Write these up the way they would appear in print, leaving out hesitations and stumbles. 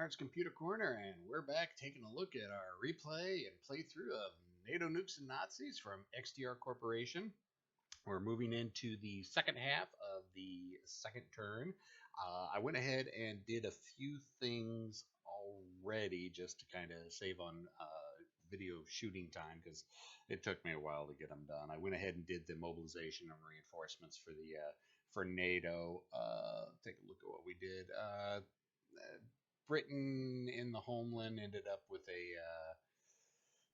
Grognards Computer Corner, and we're back taking a look at our replay and playthrough of Nato, Nukes and Nazis from XDR Corporation. We're moving into the second half of the second turn. I went ahead and did a few things already just to kind of save on video shooting time because it took me a while to get them done. I went ahead and did the mobilization and reinforcements for the for NATO. Take a look at what we did. Britain in the homeland ended up with a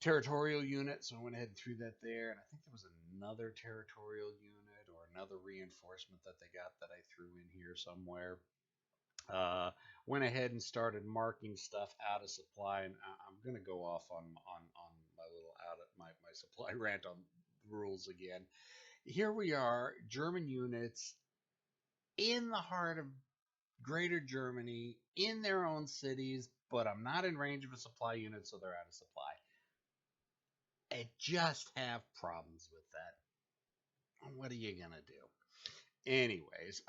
territorial unit, so I went ahead and threw that there. And I think there was another territorial unit or another reinforcement that they got that I threw in here somewhere. Went ahead and started marking stuff out of supply, and I'm going to go off on my little my supply rant on rules again. Here we are, German units in the heart of Greater Germany, in their own cities, but I'm not in range of a supply unit, so they're out of supply. I just have problems with that. What are you gonna do? Anyways,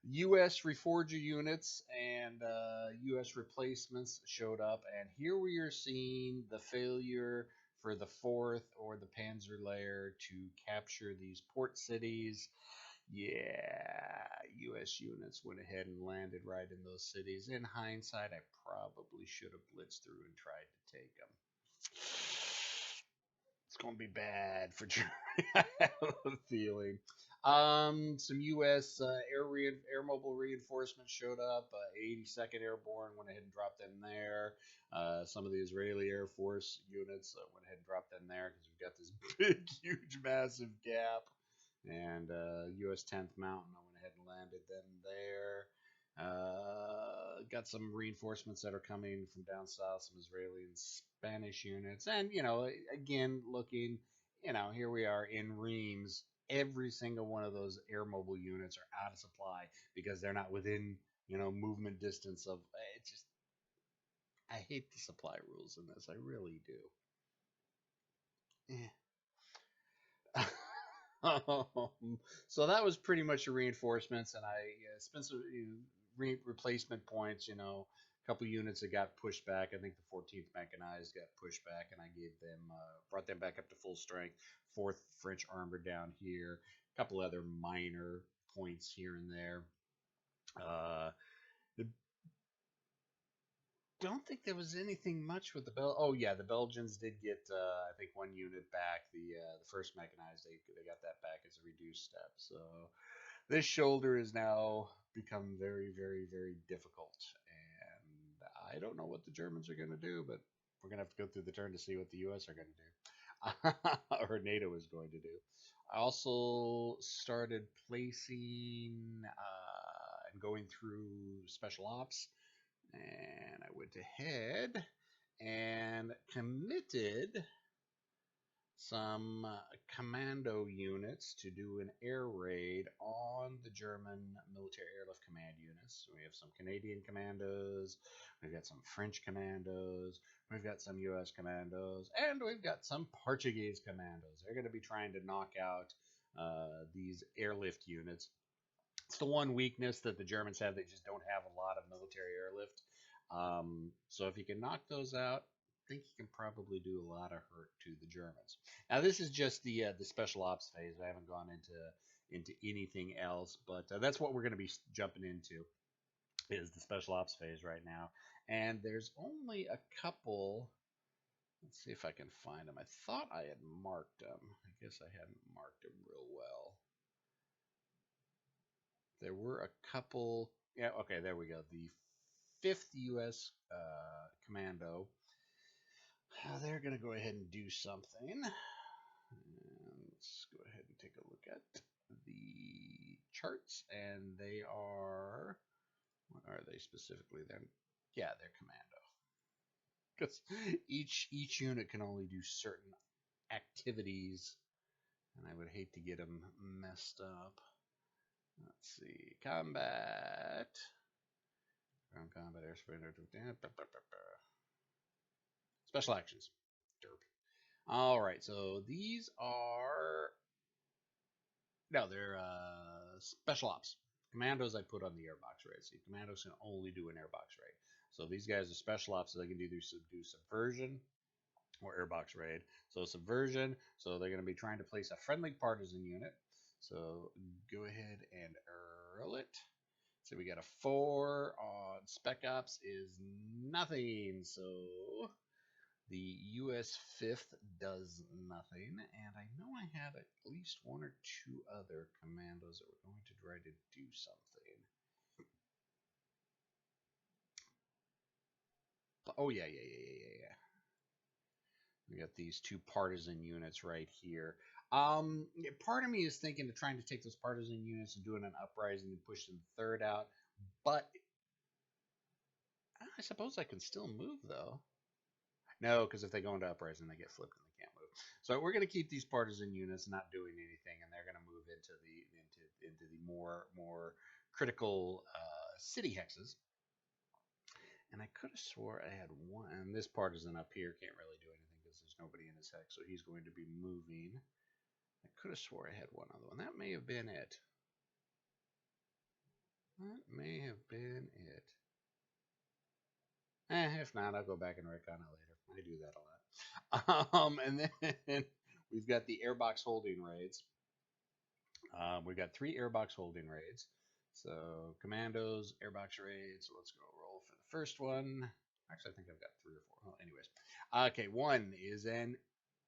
U.S. reforger units and U.S. replacements showed up, and here we are seeing the failure for the 4th or the Panzer Layer to capture these port cities. Yeah, U.S. units went ahead and landed right in those cities. In hindsight, I probably should have blitzed through and tried to take them. It's going to be bad for Germany, I have a feeling. Some U.S. air mobile reinforcements showed up. 82nd Airborne went ahead and dropped them there. Some of the Israeli Air Force units went ahead and dropped them there because we've got this big, huge, massive gap. And U.S. 10th Mountain, I went ahead and landed them there. Got some reinforcements that are coming from down south, some Israeli and Spanish units. And, again, looking, here we are in Reims. Every single one of those air mobile units are out of supply because they're not within, movement distance of, it's just, I hate the supply rules in this. I really do. So that was pretty much the reinforcements, and I spent some replacement points. A couple units that got pushed back. I think the 14th Mechanized got pushed back, and I gave them brought them back up to full strength. 4th French Armored down here. A couple other minor points here and there. Don't think there was anything much with the Oh yeah, the Belgians did get I think one unit back. The 1st Mechanized, they got that back as a reduced step. So this shoulder has now become very, very, very difficult, and I don't know what the Germans are going to do, but we're going to have to go through the turn to see what the U.S. are going to do, or NATO is going to do. I also started placing and going through special ops. And I went ahead and committed some commando units to do an air raid on the German military airlift command units. So we have some Canadian commandos, we've got some French commandos, we've got some U.S. commandos, and we've got some Portuguese commandos. They're going to be trying to knock out these airlift units. It's the one weakness that the Germans have. They just don't have a lot of military airlift. So if you can knock those out, I think you can probably do a lot of hurt to the Germans. Now this is just the special ops phase. I haven't gone into anything else, but that's what we're going to be jumping into is the special ops phase right now. And there's only a couple. Let's see if I can find them. I thought I had marked them. I guess I hadn't marked them real well. There were a couple. Yeah, okay, there we go. The 5th U.S. Commando. They're going to go ahead and do something. And let's go ahead and take a look at the charts. And they are, what are they specifically then? Yeah, they're commando. Because each unit can only do certain activities. And I would hate to get them messed up. Let's see, combat, ground combat, airspace, special actions, derp. All right, so these are, no, they're special ops. Commandos I put on the airbox raid. See, commandos can only do an airbox raid. So these guys are special ops, so they can do subversion or airbox raid. So subversion, so they're going to be trying to place a friendly partisan unit. So go ahead and roll it. So we got a 4 on Spec Ops is nothing. So the US 5th does nothing. And I know I have at least 1 or 2 other commandos that were going to try to do something. Oh, yeah. We got these 2 partisan units right here. Part of me is thinking of trying to take those partisan units and doing an uprising and push them third out. But I suppose I can still move, though. No, because if they go into uprising, they get flipped and they can't move. So we're going to keep these partisan units not doing anything, and they're going to move into the more critical city hexes. And I could have swore I had one. And this partisan up here can't really do anything because there's nobody in his hex, so he's going to be moving. I could have swore I had one other one. That may have been it. That may have been it. If not, I'll go back and recon it later. I do that a lot. And then we've got the airbox holding raids. We've got 3 airbox holding raids. So commandos, airbox raids. So let's go roll for the first one. Actually, I think I've got 3 or 4. Well, anyways. Okay, 1 is an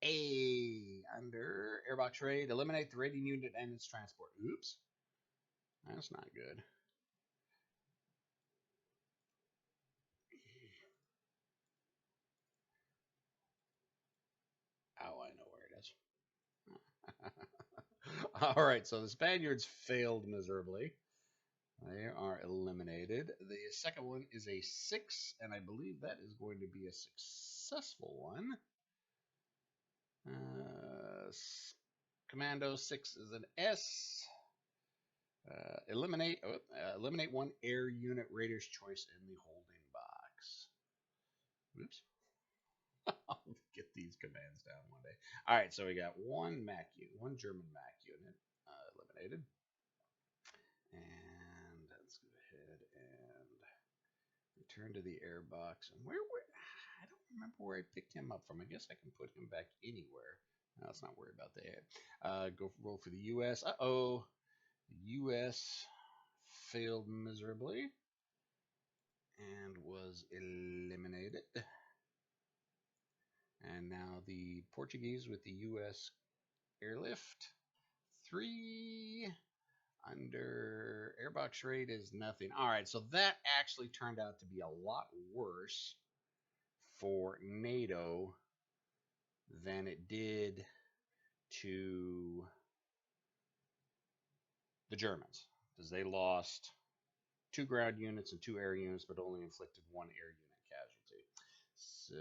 A under airbox raid. Eliminate the raiding unit and its transport. Oops. That's not good. Oh, I know where it is. All right, so the Spaniards failed miserably. They are eliminated. The second one is a 6, and I believe that is going to be a successful one. Commando 6 is an S. Eliminate 1 air unit Raider's choice in the holding box. Oops. I'll get these commands down one day. All right, so we got 1 Mac unit, 1 German Mac unit eliminated. And let's go ahead and return to the airbox. And where I don't remember where I picked him up from. I guess I can put him back anywhere. No, let's not worry about that. Go roll for the U.S. Uh-oh. The U.S. failed miserably and was eliminated. And now the Portuguese with the U.S. airlift. 3 under airbox raid is nothing. All right, so that actually turned out to be a lot worse for NATO than it did to the Germans, because they lost 2 ground units and 2 air units, but only inflicted 1 air unit casualty. So,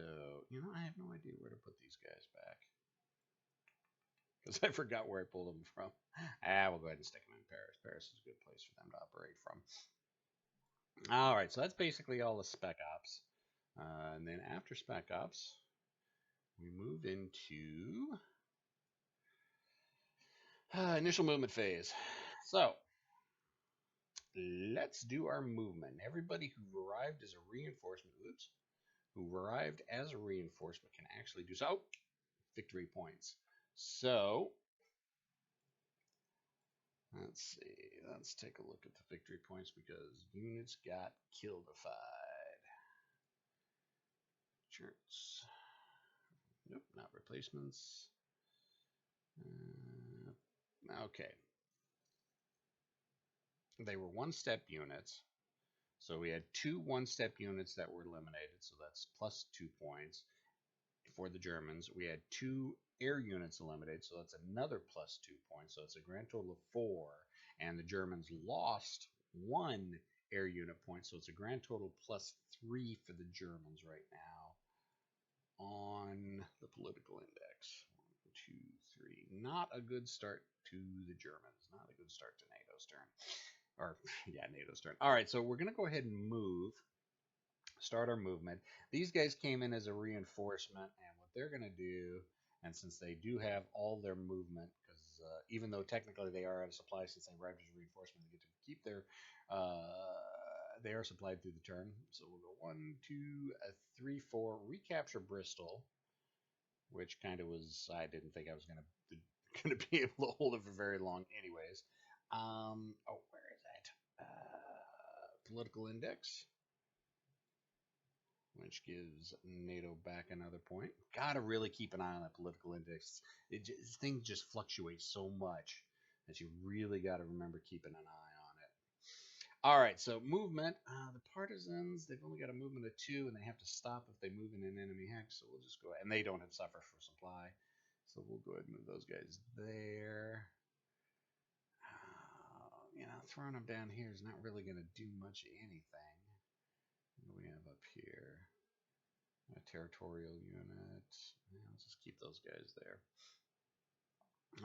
I have no idea where to put these guys back, because I forgot where I pulled them from. We'll go ahead and stick them in Paris. Paris is a good place for them to operate from. All right, so that's basically all the Spec Ops. And then after Spec Ops, we move into initial movement phase. So let's do our movement. Everybody who arrived as a reinforcement, can actually do so. Victory points. So let's see. Let's take a look at the victory points because units got killified. Charts. Nope, not replacements. Okay. They were 1-step units. So we had 2 1-step units that were eliminated. So that's plus 2 points for the Germans. We had 2 air units eliminated. So that's another plus 2 points. So it's a grand total of 4. And the Germans lost 1 air unit point. So it's a grand total plus 3 for the Germans right now on the political index. 1, 2, 3. Not a good start to the Germans. Not a good start to NATO's turn. Or, yeah, NATO's turn. All right, so we're going to go ahead and start our movement. These guys came in as a reinforcement, and what they're going to do And since they do have all their movement, because even though technically they are out of supply since they arrived as a reinforcement, they get to keep their they are supplied through the turn. So we'll go 1, 2, 3, 4. Recapture Bristol, which kind of was, I didn't think I was gonna be able to hold it for very long, anyways. Oh, where is that? Political index, which gives NATO back another point. Gotta really keep an eye on that political index. Things just fluctuate so much that you really got to remember keeping an eye on it. All right, so movement. The partisans, they've only got a movement of 2, and they have to stop if they move in an enemy hex. So we'll just go ahead. And they don't have suffer for supply. So we'll go ahead and move those guys there. Throwing them down here is not really going to do much of anything. What do we have up here? A territorial unit. Yeah, let's just keep those guys there.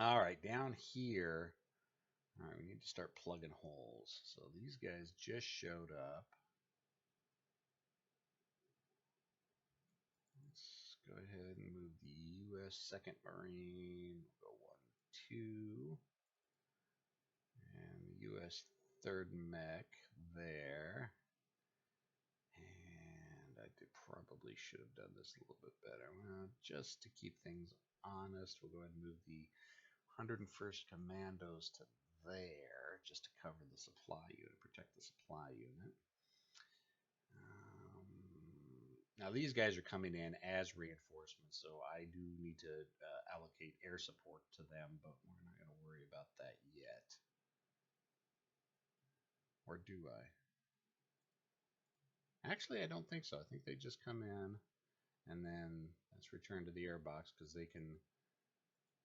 All right, down here. All right, we need to start plugging holes. So these guys just showed up. Let's go ahead and move the U.S. 2nd Marine. We'll go 1, 2. And the U.S. 3rd Mech there. And I probably should have done this a little bit better. Well, just to keep things honest, we'll go ahead and move the 101st Commandos to there, just to cover the supply unit, protect the supply unit. Now these guys are coming in as reinforcements, so I do need to allocate air support to them, but we're not going to worry about that yet. Or do I? Actually, I don't think so. I think they just come in, and then let's return to the air box because they can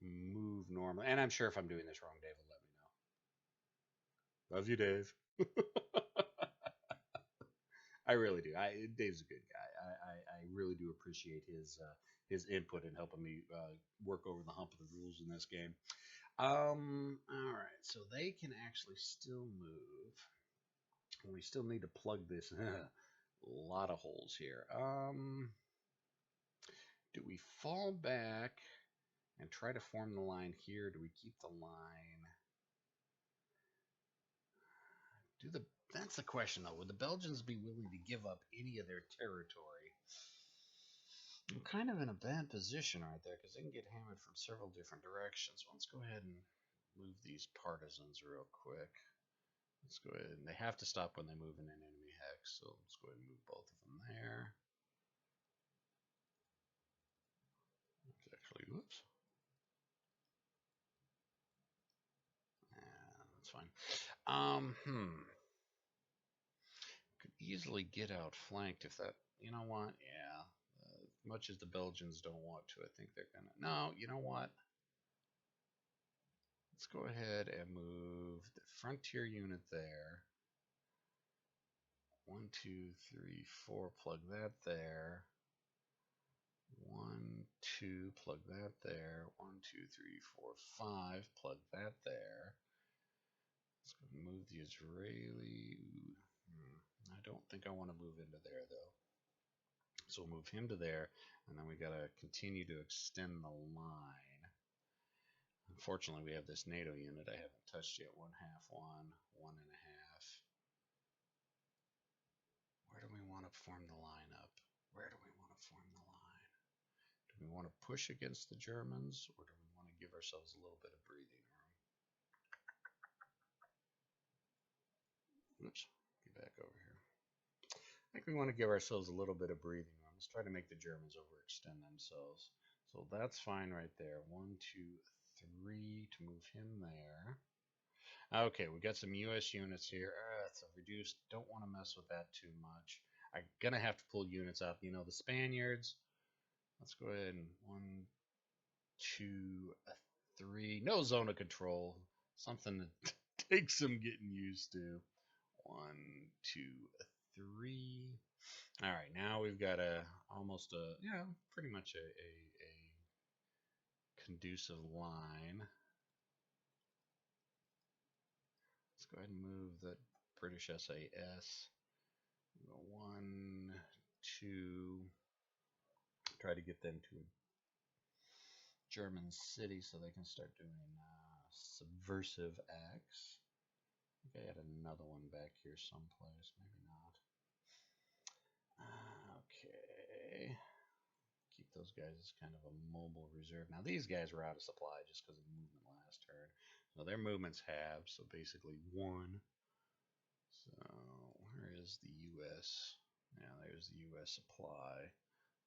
move normally. And I'm sure if I'm doing this wrong, Dave will let me know. Love you, Dave. I really do. Dave's a good guy. I really do appreciate his input in helping me work over the hump of the rules in this game. All right, so they can actually still move. We still need to plug this. A lot of holes here. Do we fall back and try to form the line here? Do we keep the line? That's the question, though. Would the Belgians be willing to give up any of their territory? I'm kind of in a bad position right there because they can get hammered from several different directions. Let's go ahead and move these partisans real quick. Let's go ahead. And they have to stop when they move in an enemy hex, so let's go ahead and move both of them there. Let's actually, whoops. Yeah, that's fine. Could easily get outflanked if that, you know what? Yeah. Much as the Belgians don't want to, I think they're gonna. No, you know what? Let's go ahead and move the frontier unit there. 1, 2, 3, 4. Plug that there. 1, 2. Plug that there. 1, 2, 3, 4, 5. Plug that there. Let's go move the Israeli. I don't think I want to move into there though. So we'll move him to there, and then we got to continue to extend the line. Unfortunately, we have this NATO unit I haven't touched yet. 1/2, 1, 1 1/2. Where do we want to form the line up? Where do we want to form the line? Do we want to push against the Germans, or do we want to give ourselves a little bit of breathing room? Oops, get back over here. I think we want to give ourselves a little bit of breathing room. Let's try to make the Germans overextend themselves. So that's fine right there. 1, 2, 3 to move him there. Okay, we got some U.S. units here. It's a reduced. Don't want to mess with that too much. I'm gonna have to pull units up. You know, the Spaniards. Let's go ahead and 1, 2, 3. No zone of control. Something that takes some getting used to. 1, 2, 3. All right, now we've got pretty much a conducive line. Let's go ahead and move the British SAS. 1, 2. Try to get them to German city so they can start doing subversive acts. I think I had another one back here someplace, maybe not. Okay. Keep those guys as kind of a mobile reserve. Now these guys were out of supply just because of movement last turn. So their movement's halved, so basically one. So where is the US? Yeah, there's the US supply.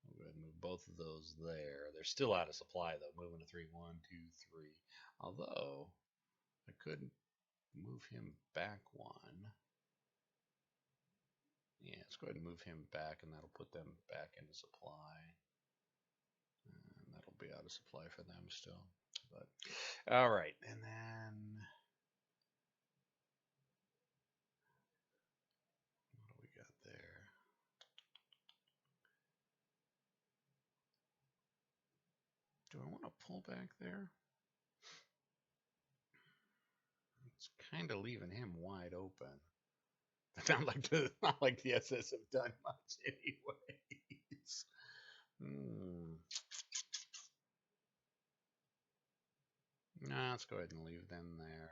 We'll go ahead and move both of those there. They're still out of supply though. Moving to 3, 1, 2, 3. Although I could move him back one. Yeah, let's go ahead and move him back, and that'll put them back into supply. And that'll be out of supply for them still. But all right, and then what do we got there? Do I want to pull back there? It's kind of leaving him wide open. Not like the SS have done much anyways. Nah, let's go ahead and leave them there.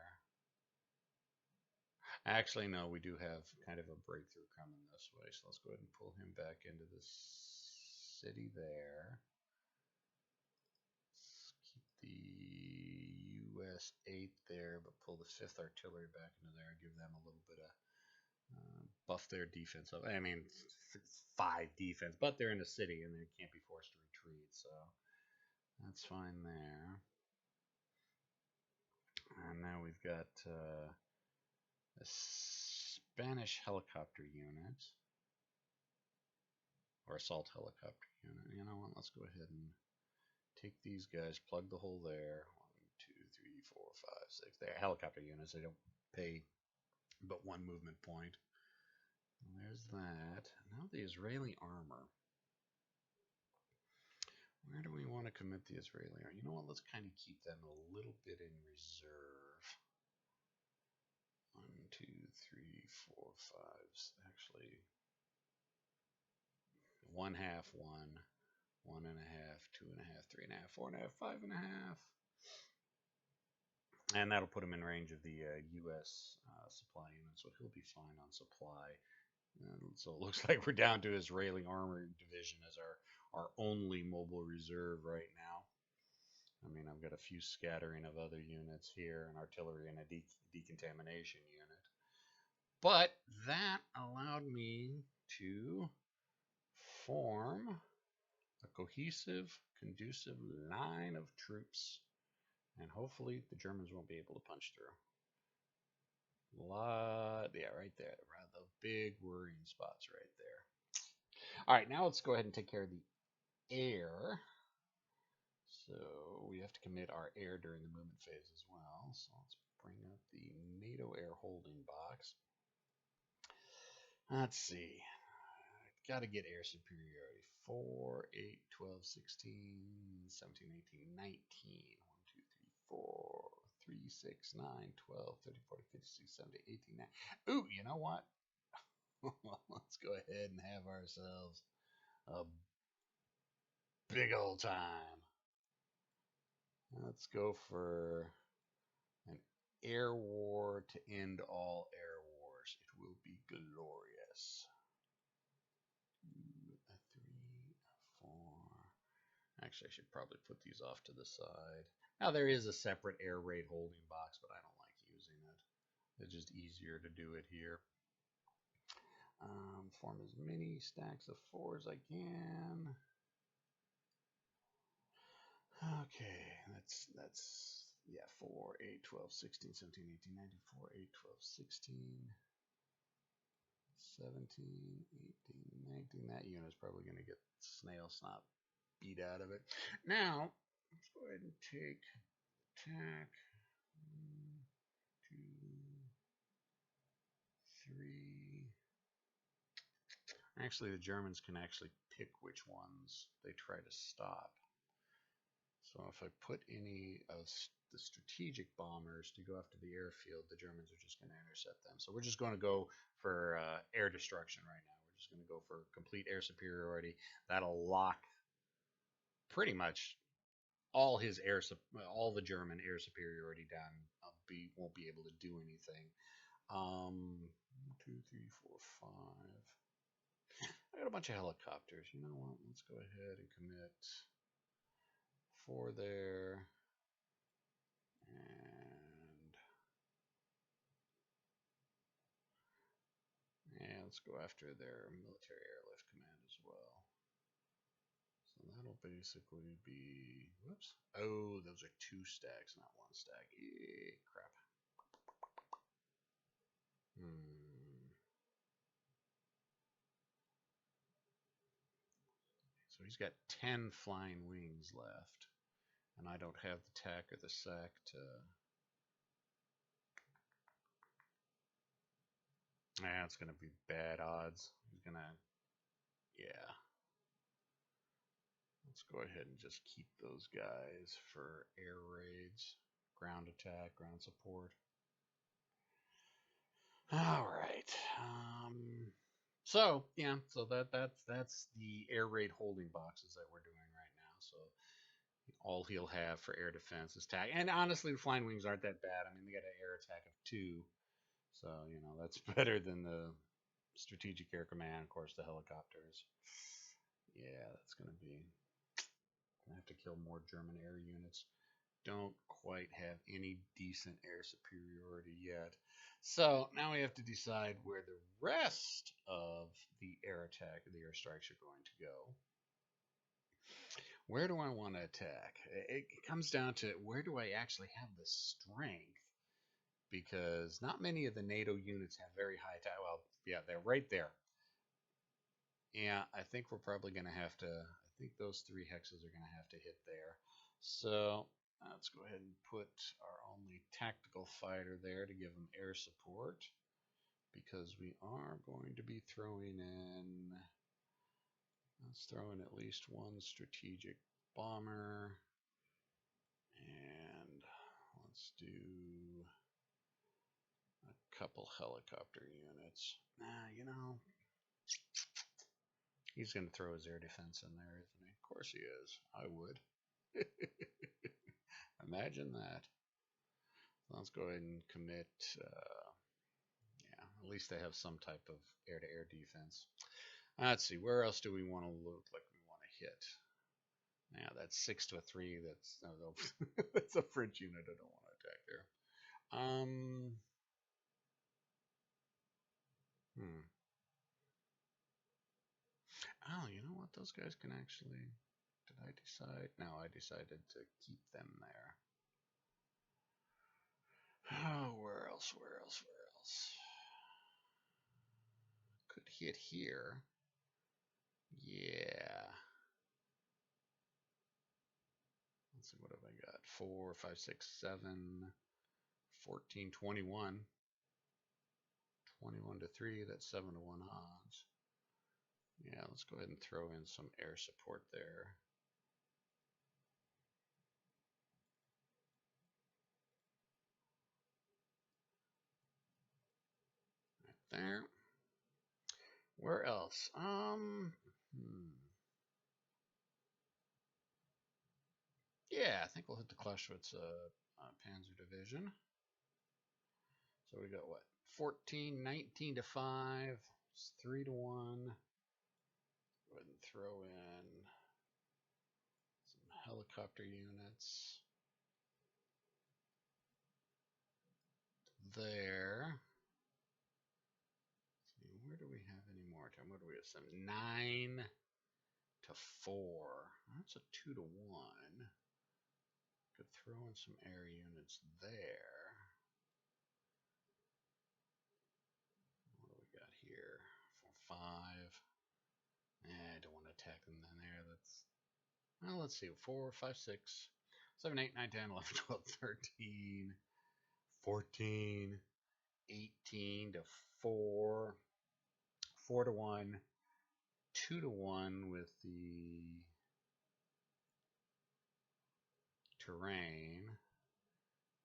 Actually, no, we do have kind of a breakthrough coming this way, so let's go ahead and pull him back into the city there. Let's keep the US 8 there, but pull the 5th Artillery back into there and give them a little bit of buff their defense up. I mean, 5 defense, but they're in the city and they can't be forced to retreat, so that's fine there. And now we've got a Spanish helicopter unit, or assault helicopter unit. You know what? Let's go ahead and take these guys, plug the hole there. 1, 2, 3, 4, 5, 6. They're helicopter units. They don't pay but 1 movement point. And there's that. Now the Israeli armor. Where do we want to commit the Israeli armor? You know what? Let's kind of keep them a little bit in reserve. 1, 2, 3, 4, 5. Actually, 1/2, 1, 1 and a half, 2 and a half, 3 and a half, 4 and a half, 5 and a half. And that'll put him in range of the U.S. Supply unit, so he'll be fine on supply. So it looks like we're down to Israeli Armored Division as our only mobile reserve right now. I mean, I've got a few scattering of other units here, an artillery and a decontamination unit. But that allowed me to form a cohesive, conducive line of troops. And hopefully the Germans won't be able to punch through. Yeah, right there. The big worrying spots right there. All right, now let's go ahead and take care of the air. So we have to commit our air during the movement phase as well. So let's bring up the NATO air holding box. Let's see. Got to get air superiority. 4, 8, 12, 16, 17, 18, 19. 1, 2, 3, 4, 3, 6, 9, 12, 13, 14, 15, 16, 17, 18, 19. Ooh, you know what? Let's go ahead and have ourselves a big old time. Let's go for an air war to end all air wars. It will be glorious. 2, 3, 4. Actually, I should probably put these off to the side. Now, there is a separate air raid holding box, but I don't like using it. It's just easier to do it here. Form as many stacks of 4 as I can. Okay, that's yeah, 4, 8, 12, 16, 17, 18, 19, 4, 8, 12, 16, 17, 18, 19. That unit's probably going to get snail snot beat out of it. Now, let's go ahead and take attack. 1, 2, 3. Actually, the Germans can actually pick which ones they try to stop. So if I put any of the strategic bombers to go after the airfield, the Germans are just going to intercept them. So we're just going to go for air destruction right now. We're just going to go for complete air superiority. That'll lock pretty much all his all the German air superiority down. Won't be able to do anything. 2, 3, 4, 5. I got a bunch of helicopters. You know what? Let's go ahead and commit 4 there. And let's go after their military airlift command as well. So that'll basically be, whoops. Oh, those are 2 stacks, not 1 stack. Crap. So he's got 10 flying wings left. And I don't have the tack or the sack to... it's going to be bad odds. He's going to... Yeah. Let's go ahead and just keep those guys for air raids, ground attack, ground support. All right. So yeah, so that's the air raid holding boxes that we're doing right now. So all he'll have for air defense is tack, and honestly, the flying wings aren't that bad. I mean, they got an air attack of 2, so you know that's better than the strategic air command. Of course, the helicopters. Yeah, that's gonna be. Gonna have to kill more German air units. Don't quite have any decent air superiority yet. So now we have to decide where the rest of the air attack, the airstrikes are going to go. Where do I want to attack? It comes down to where do I actually have the strength? Because not many of the NATO units have very high attack. Well, yeah, they're right there. Yeah, I think we're probably going to have to, I think those 3 hexes are going to have to hit there. So let's go ahead and put our only tactical fighter there to give them air support, because we are going to be throwing in, let's throw in at least 1 strategic bomber, and let's do a couple helicopter units. You know, he's going to throw his air defense in there, isn't he? Of course he is. I would. Imagine that. Let's go ahead and commit. Yeah, at least they have some type of air-to-air defense. Let's see, where else do we want to look like we want to hit? Yeah, that's 6 to a 3. That's that's a French unit. I don't want to attack there. Oh, you know what? Those guys can actually. Did I decide? No, I decided to keep them there. Oh, where else? Where else? Where else? Could hit here. Yeah. Let's see, what have I got? 4, 5, 6, 7, 14, 21. 21 to 3, that's 7 to 1 odds. Yeah, let's go ahead and throw in some air support there. Right there. Where else? Yeah, I think we'll hit the Clausewitz Panzer Division. So we got what? 14, 19 to 5. It's 3 to 1. Go ahead and throw in some helicopter units there. Let's see, where do we have any more time? What do we have? Some 9 to 4. That's a 2 to 1. Could throw in some air units there. What do we got here? 4, 5. I don't want to attack them in there. That's, well, let's see. 4, 5, 6, 7, 8, 9, 10, 11, 12, 13, 14, 18 to 4, 4 to 1, 2 to 1 with the terrain.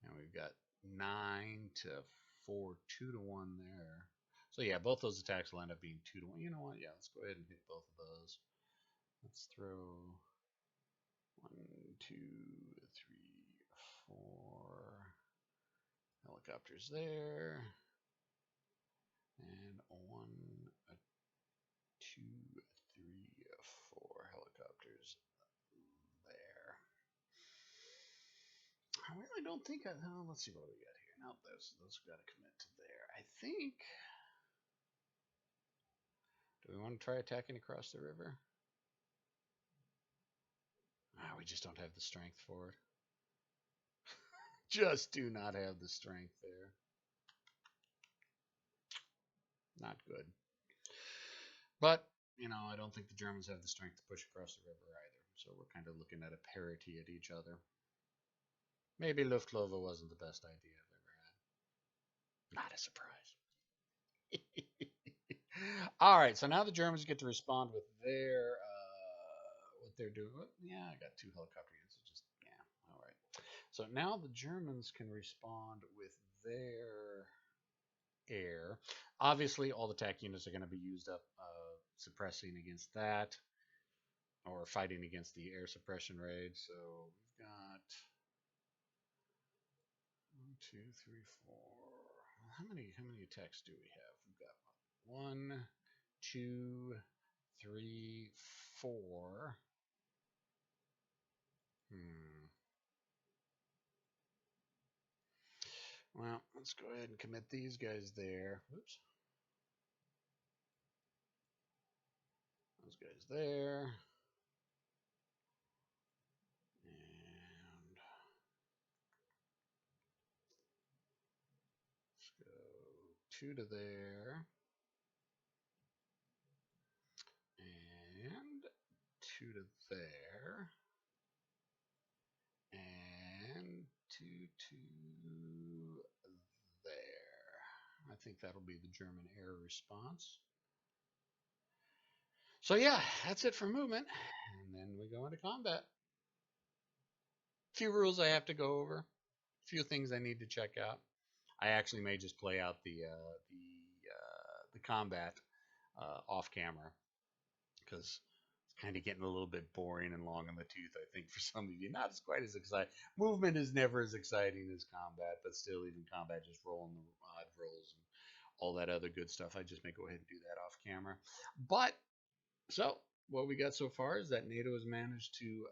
And we've got 9 to 4, 2 to 1 there. So yeah, both those attacks will end up being 2 to 1. You know what? Yeah, let's go ahead and hit both of those. Let's throw 1, 2, 3, 4 helicopters there, and 1, 2, 3, 4 helicopters there. I really don't think let's see what we got here. Nope, those got to commit to there. I think. Do we want to try attacking across the river? We just don't have the strength for it. Just do not have the strength there. Not good. But, I don't think the Germans have the strength to push across the river either. So we're kind of looking at a parity at each other. Maybe Luftwaffe wasn't the best idea I've ever had. Not a surprise. All right, so now the Germans get to respond with their what they're doing. Yeah, I got 2 helicopter units. Just all right. So now the Germans can respond with their air. Obviously, all the TAC units are going to be used up suppressing against that or fighting against the air suppression raid. So we've got 1, 2, 3, 4. How many attacks do we have? We've got 1, 2, 3, 4. Well, let's go ahead and commit these guys there. Oops. Those guys there. And let's go 2 to there. And 2 to there. And 2 to there. I think that'll be the German air response. So yeah, that's it for movement. And then we go into combat. A few rules I have to go over. A few things I need to check out. I actually may just play out the combat off camera because it's kind of getting a little bit boring and long in the tooth. I think for some of you, not as quite as exciting. Movement is never as exciting as combat, but still, even combat, just rolling the odd rolls and all that other good stuff. I just may go ahead and do that off camera. But so what we got so far is that NATO has managed to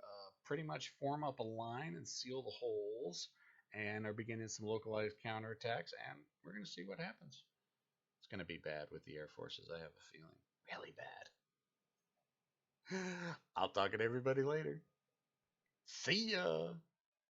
pretty much form up a line and seal the holes, and are beginning some localized counterattacks, and we're going to see what happens. It's going to be bad with the air forces, I have a feeling. Really bad. I'll talk to everybody later. See ya!